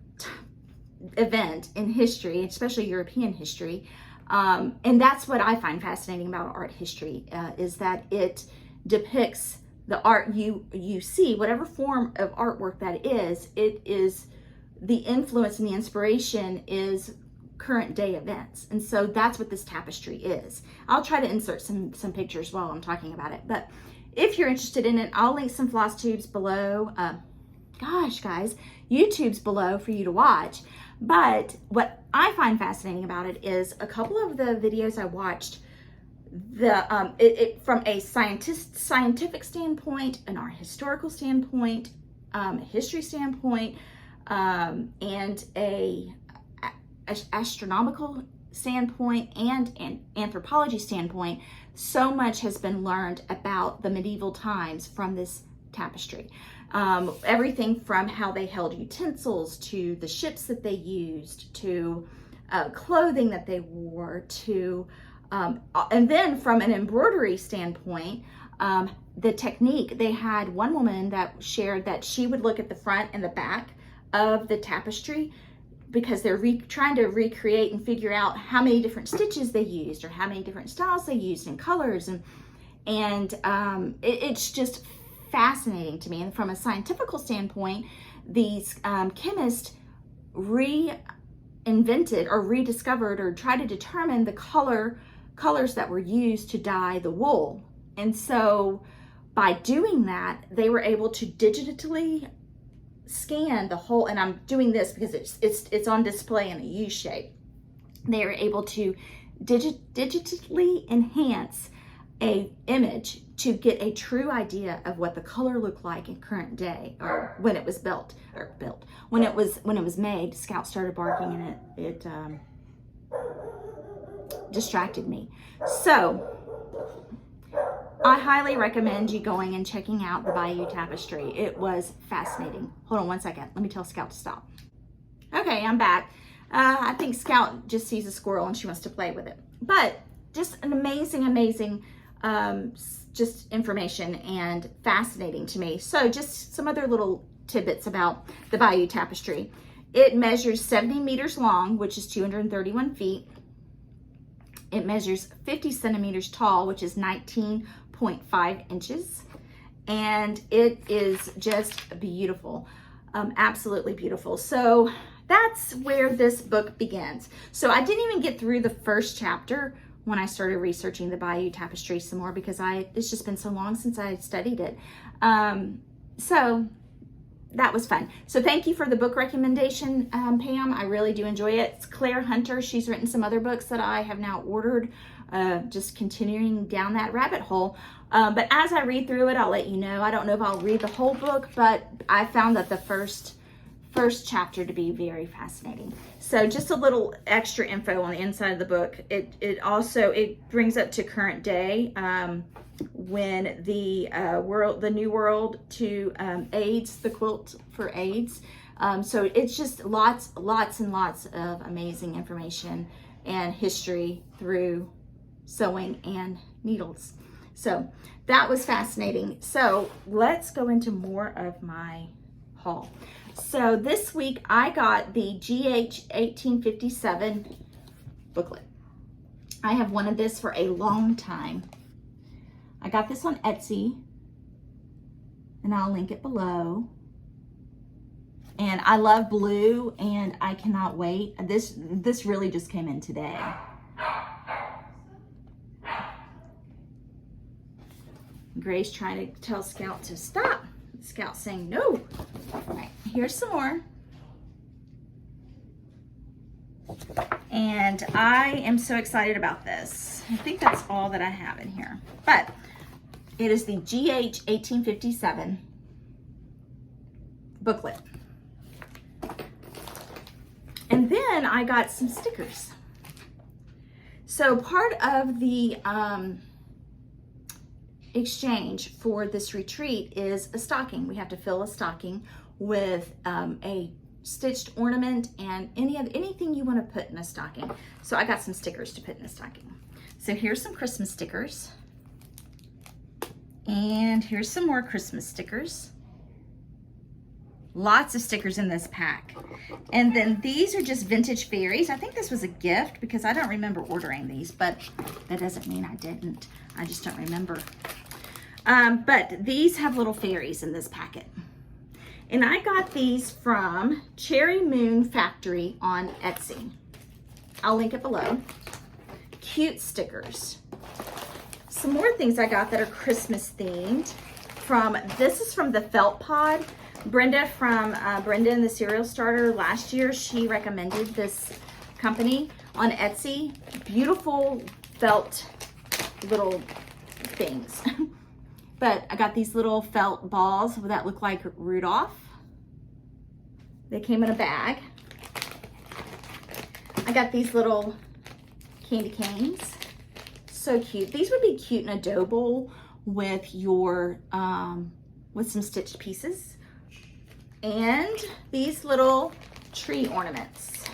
event in history, especially European history. And that's what I find fascinating about art history, is that it depicts the art you see, whatever form of artwork that is. It is the influence and the inspiration is current day events. And so that's what this tapestry is. I'll try to insert some pictures while I'm talking about it. But if you're interested in it, I'll link some FlossTubes below. Gosh, guys, YouTube's below for you to watch. But what I find fascinating about it is a couple of the videos I watched, from a scientific standpoint, an art historical standpoint, a history standpoint, and a astronomical standpoint and an anthropology standpoint. So much has been learned about the medieval times from this tapestry. Everything from how they held utensils, to the ships that they used, to clothing that they wore, to and then from an embroidery standpoint, the technique. They had one woman that shared that she would look at the front and the back of the tapestry, because they're trying to recreate and figure out how many different stitches they used, or how many different styles they used, and colors, and it's just fascinating to me. And from a scientific standpoint, these chemists reinvented or rediscovered or tried to determine the colors that were used to dye the wool. And so by doing that, they were able to digitally scan the whole, and I'm doing this because it's on display in a U shape. They are able to digitally enhance a image to get a true idea of what the color looked like in current day, or when it was when it was made. Scout started barking, and it distracted me. So I highly recommend you going and checking out the Bayeux Tapestry. It was fascinating. Hold on one second. Let me tell Scout to stop. Okay, I'm back. I think Scout just sees a squirrel and she wants to play with it. But just an amazing just information, and fascinating to me. So just some other little tidbits about the Bayeux Tapestry. It measures 70 meters long, which is 231 feet. It measures 50 centimeters tall, which is 19.5 inches. And it is just beautiful, absolutely beautiful. So that's where this book begins. So I didn't even get through the first chapter when I started researching the Bayeux Tapestry some more, because it's just been so long since I studied it. So that was fun. So thank you for the book recommendation, Pam. I really do enjoy it. It's Claire Hunter. She's written some other books that I have now ordered, just continuing down that rabbit hole. But as I read through it, I'll let you know. I don't know if I'll read the whole book, but I found that the first chapter to be very fascinating. So just a little extra info on the inside of the book. It also brings up to current day, when the New World to AIDS, the quilt for AIDS. So it's just lots and lots of amazing information and history through sewing and needles. So that was fascinating. So let's go into more of my haul. So this week I got the GH 1857 booklet. I have wanted this for a long time. I got this on Etsy, and I'll link it below. And I love blue, and I cannot wait. This really just came in today. Gray's trying to tell Scout to stop. Scout's saying no. All right, here's some more. And I am so excited about this. I think that's all that I have in here. But it is the GH 1857 booklet. And then I got some stickers. So part of the exchange for this retreat is a stocking. We have to fill a stocking with a stitched ornament and anything you want to put in a stocking. So I got some stickers to put in a stocking. So here's some Christmas stickers. And here's some more Christmas stickers. Lots of stickers in this pack. And then these are just vintage fairies. I think this was a gift because I don't remember ordering these, but that doesn't mean I didn't. I just don't remember. But these have little fairies in this packet. And I got these from Cherry Moon Factory on Etsy. I'll link it below. Cute stickers. Some more things I got that are Christmas themed. This is from the Felt Pod. Brenda from Brenda and the Cereal Starter last year, she recommended this company on Etsy. Beautiful felt little things. But I got these little felt balls that look like Rudolph. They came in a bag. I got these little candy canes. So cute. These would be cute in a dough bowl with your, with some stitched pieces. And these little tree ornaments.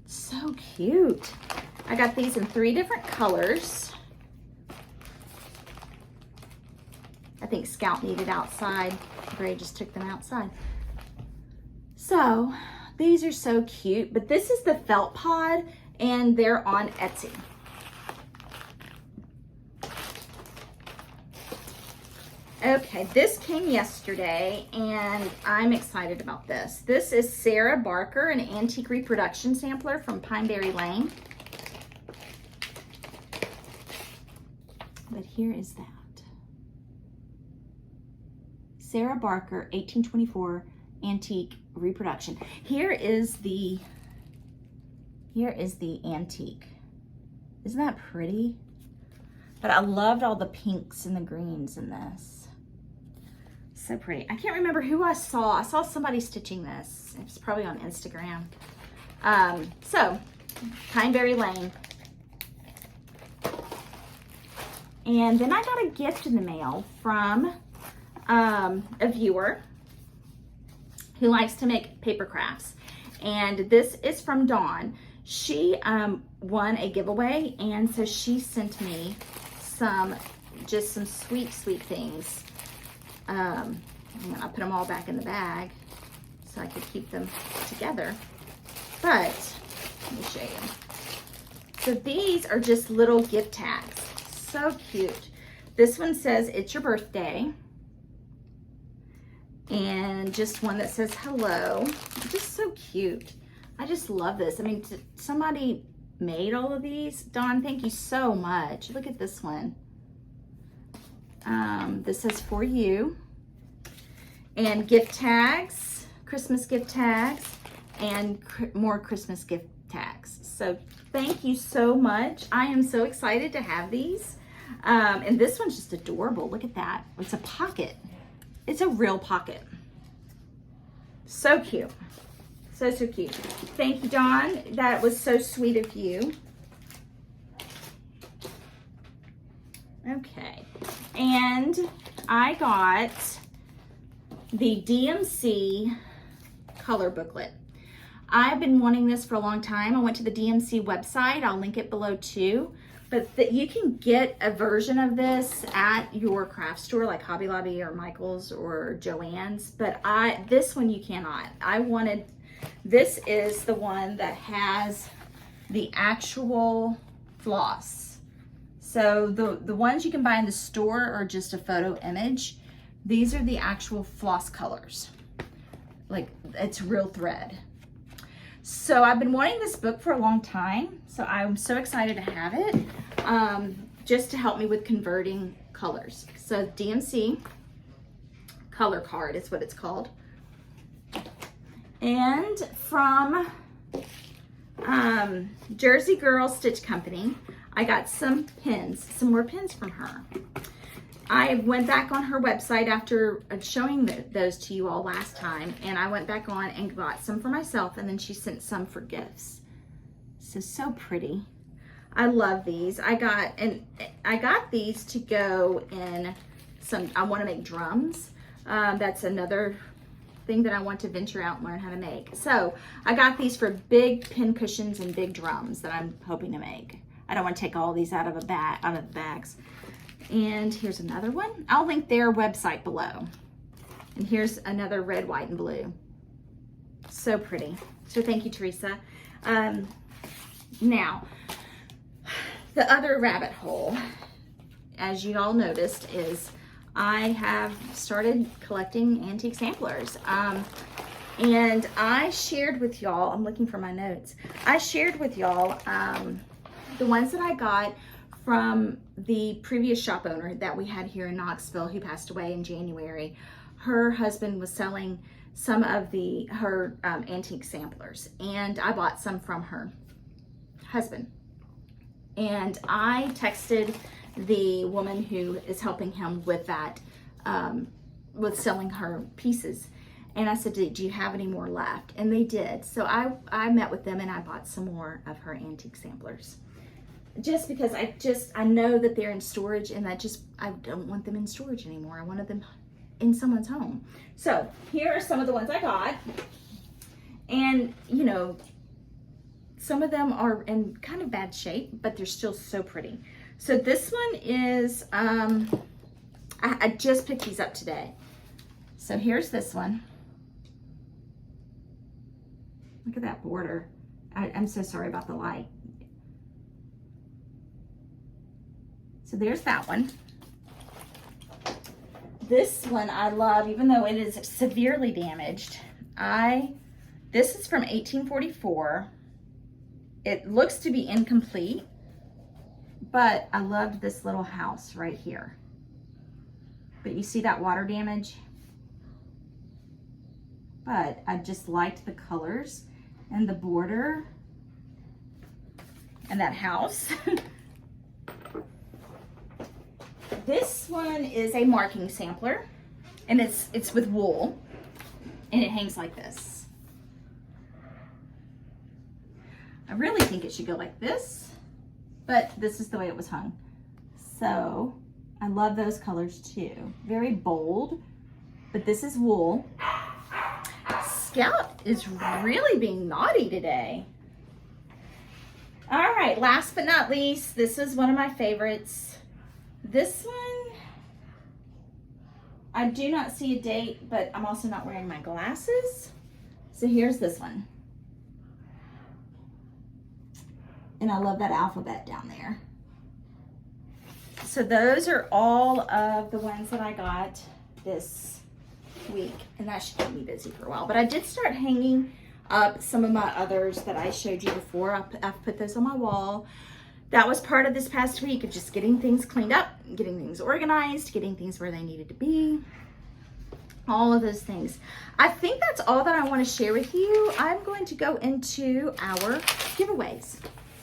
So cute. I got these in 3 different colors. I think Scout needed outside. Gray just took them outside. So these are so cute, but this is the Felt Pod and they're on Etsy. Okay, this came yesterday and I'm excited about this. This is Sarah Barker, an antique reproduction sampler from Pineberry Lane. But here is that. Sarah Barker, 1824 antique reproduction. Here is the antique. Isn't that pretty? But I loved all the pinks and the greens in this. So pretty. I can't remember who I saw. I saw somebody stitching this. It was probably on Instagram. So, Pineberry Lane. And then I got a gift in the mail from a viewer who likes to make paper crafts. And this is from Dawn. She won a giveaway, and so she sent me some sweet things. And I put them all back in the bag so I could keep them together. But let me show you. So these are just little gift tags. So cute. This one says, "It's your birthday." And just one that says hello. Just so cute. I just love this. I mean, somebody made all of these. Dawn, thank you so much. Look at this one. This says "for you." And gift tags, Christmas gift tags, and more Christmas gift tags. So thank you so much. I am so excited to have these. And this one's just adorable. Look at that. It's a pocket. It's a real pocket. So cute. So cute. Thank you, Dawn. That was so sweet of you. Okay. And I got the DMC color booklet. I've been wanting this for a long time. I went to the DMC website. I'll link it below too. But you can get a version of this at your craft store like Hobby Lobby or Michael's or Joann's. But this one you cannot. This is the one that has the actual floss. So the ones you can buy in the store are just a photo image. These are the actual floss colors. Like, it's real thread. So I've been wanting this book for a long time, so I'm so excited to have it, just to help me with converting colors. So DMC color card is what it's called. And from Jersey Girl Stitch Company, I got some pins, some more pins from her. I went back on her website after showing those to you all last time, and I went back on and got some for myself, and then she sent some for gifts. So pretty. I love these. I got these to go in some, I want to make drums. That's another thing that I want to venture out and learn how to make. So I got these for big pin cushions and big drums that I'm hoping to make. I don't want to take all these out of the bags. And here's another one. I'll link their website below. And here's another red, white, and blue. So pretty. So thank you, Teresa. Now, the other rabbit hole, as you all noticed, is I have started collecting antique samplers. And I shared with y'all, I'm looking for my notes. I shared with y'all the ones that I got from the previous shop owner that we had here in Knoxville, who passed away in January. Her husband was selling some of her antique samplers, and I bought some from her husband. And I texted the woman who is helping him with that, with selling her pieces. And I said, do you have any more left? And they did. So I met with them and I bought some more of her antique samplers. Just because I know that they're in storage, and I don't want them in storage anymore. I wanted them in someone's home. So here are some of the ones I got. And, you know, some of them are in kind of bad shape, but they're still so pretty. So this one is, I just picked these up today. So here's this one. Look at that border. I'm so sorry about the light. So there's that one. This one I love, even though it is severely damaged. This is from 1844. It looks to be incomplete, but I loved this little house right here. But you see that water damage? But I just liked the colors and the border and that house. This one is a marking sampler, and it's with wool, and it hangs like this. I really think it should go like this, but this is the way it was hung. So I love those colors too. Very bold, but this is wool. Scout is really being naughty today. All right, last but not least, this is one of my favorites. This one, I do not see a date, but I'm also not wearing my glasses. So here's this one. And I love that alphabet down there. So those are all of the ones that I got this week, and that should keep me busy for a while. But I did start hanging up some of my others that I showed you before. I've put those on my wall. That was part of this past week of just getting things cleaned up, getting things organized, getting things where they needed to be, all of those things. I think that's all that I want to share with you. I'm going to go into our giveaways.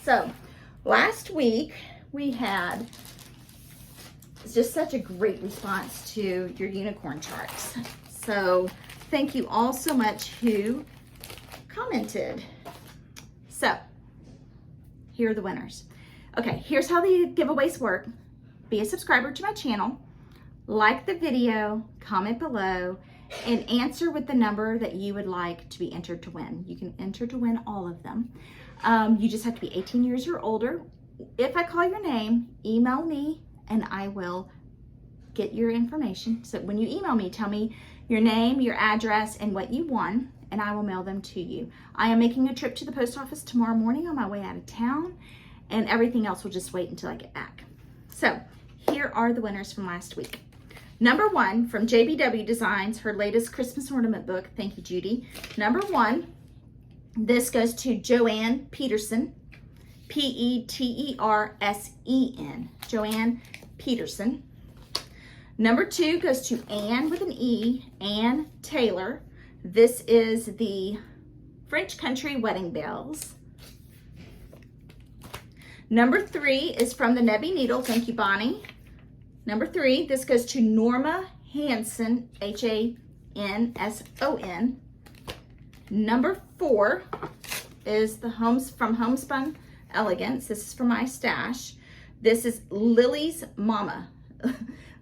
So last week we had just such a great response to your unicorn charts. So thank you all so much who commented. So here are the winners. Okay, here's how the giveaways work. Be a subscriber to my channel, like the video, comment below, and answer with the number that you would like to be entered to win. You can enter to win all of them. You just have to be 18 years or older. If I call your name, email me and I will get your information. So when you email me, tell me your name, your address, and what you won, and I will mail them to you. I am making a trip to the post office tomorrow morning on my way out of town, and everything else will just wait until I get back. So here are the winners from last week. Number 1 from JBW Designs, her latest Christmas ornament book. Thank you, Judy. Number 1, this goes to Joanne Peterson, Petersen, Joanne Peterson. Number 2 goes to Anne with an E, Anne Taylor. This is the French Country Wedding Bells. Number 3 is from the Nebby Needle. Thank you, Bonnie. Number 3, this goes to Norma Hanson, Hanson. Number 4 is the from Homespun Elegance. This is from my stash. This is Lily's Mama.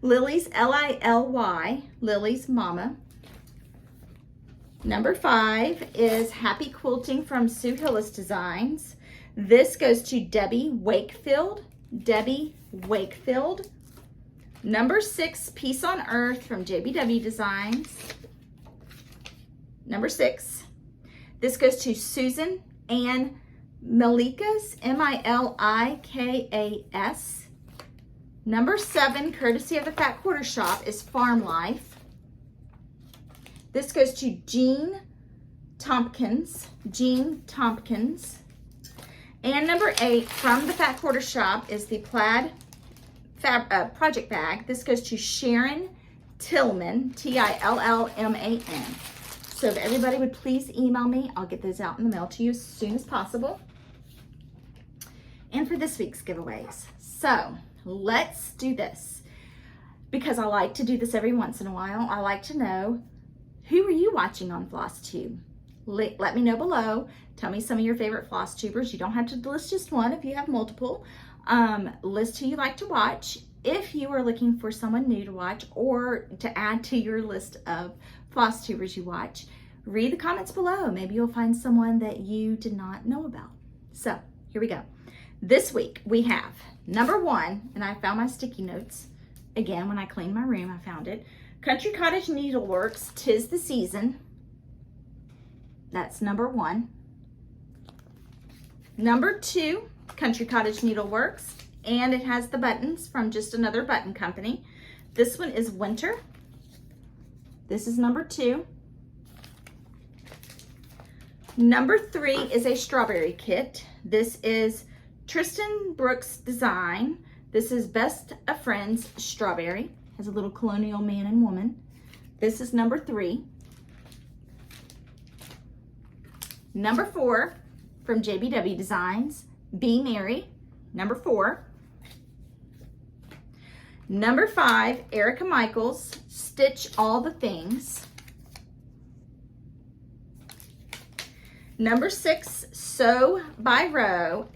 Lily's, Lily, Lily's Mama. Number 5 is Happy Quilting from Sue Hillis Designs. This goes to Debbie Wakefield. Debbie Wakefield. Number 6, Peace on Earth from JBW Designs. Number 6. This goes to Susan Ann Milikas, Milikas. Number 7, courtesy of the Fat Quarter Shop, is Farm Life. This goes to Jean Tompkins. Jean Tompkins. And number 8 from the Fat Quarter Shop is the Plaid project bag. This goes to Sharon Tillman, Tillman. So if everybody would please email me, I'll get those out in the mail to you as soon as possible. And for this week's giveaways. So let's do this, because I like to do this every once in a while. I like to know, who are you watching on FlossTube? Let me know below. Tell me some of your favorite FlossTubers. You don't have to list just one if you have multiple. List who you like to watch. If you are looking for someone new to watch or to add to your list of FlossTubers you watch, read the comments below. Maybe you'll find someone that you did not know about. So here we go. This week we have number 1, and I found my sticky notes again when I cleaned my room. I found it. Country Cottage Needleworks, 'Tis the Season. That's number 1. Number 2, Country Cottage Needleworks, and it has the buttons from Just Another Button Company. This one is Winter. This is number 2. Number 3 is a strawberry kit. This is Tristan Brooks Design. This is Best of Friends Strawberry. Has a little colonial man and woman. This is number 3. Number 4 from JBW Designs, Be Merry. Number 4. Number 5, Erica Michaels, Stitch All the Things. Number 6, Sew by Row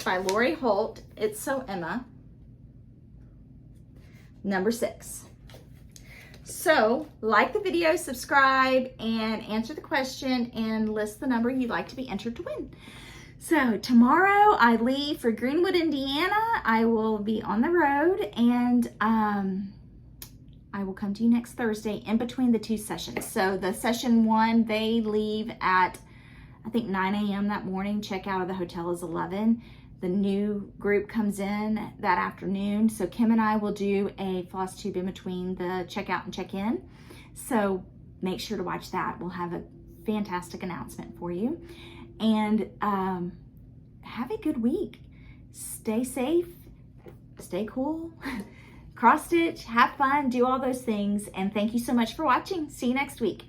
by Lori Holt. It's Sew Emma. Number 6. So, like the video, subscribe, and answer the question, and list the number you'd like to be entered to win. So, tomorrow I leave for Greenwood, Indiana. I will be on the road, and I will come to you next Thursday in between the 2 sessions. So, the session 1, they leave at, I think, 9 a.m. that morning. Check out of the hotel is 11. The new group comes in that afternoon. So Kim and I will do a FlossTube in between the checkout and check-in. So make sure to watch that. We'll have a fantastic announcement for you. And have a good week. Stay safe, stay cool, cross stitch, have fun, do all those things. And thank you so much for watching. See you next week.